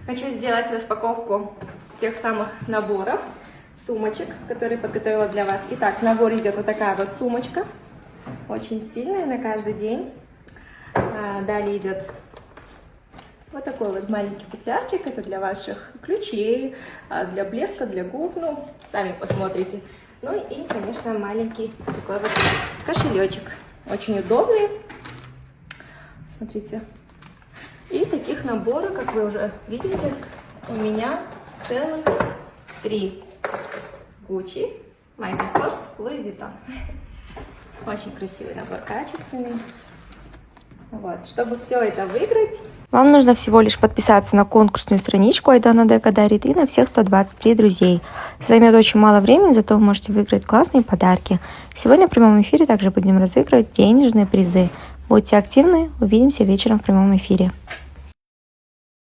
Хочу сделать распаковку тех самых наборов, сумочек, которые подготовила для вас. Итак, в набор идет вот такая вот сумочка, очень стильная, на каждый день. Далее идет вот такой вот маленький футлярчик, это для ваших ключей, для блеска, для губ, ну, сами посмотрите. Ну и, конечно, маленький такой вот кошелечек, очень удобный, смотрите. И таких наборов, как вы уже видите, у меня целых 3. Gucci, Michael Kors, Louis Vuitton. Очень красивый набор, качественный. Вот. Чтобы все это выиграть, вам нужно всего лишь подписаться на конкурсную страничку Айдана Дека дарит и на всех 123 друзей. Займет очень мало времени, зато вы можете выиграть классные подарки. Сегодня в прямом эфире также будем разыгрывать денежные призы. Будьте активны, увидимся вечером в прямом эфире.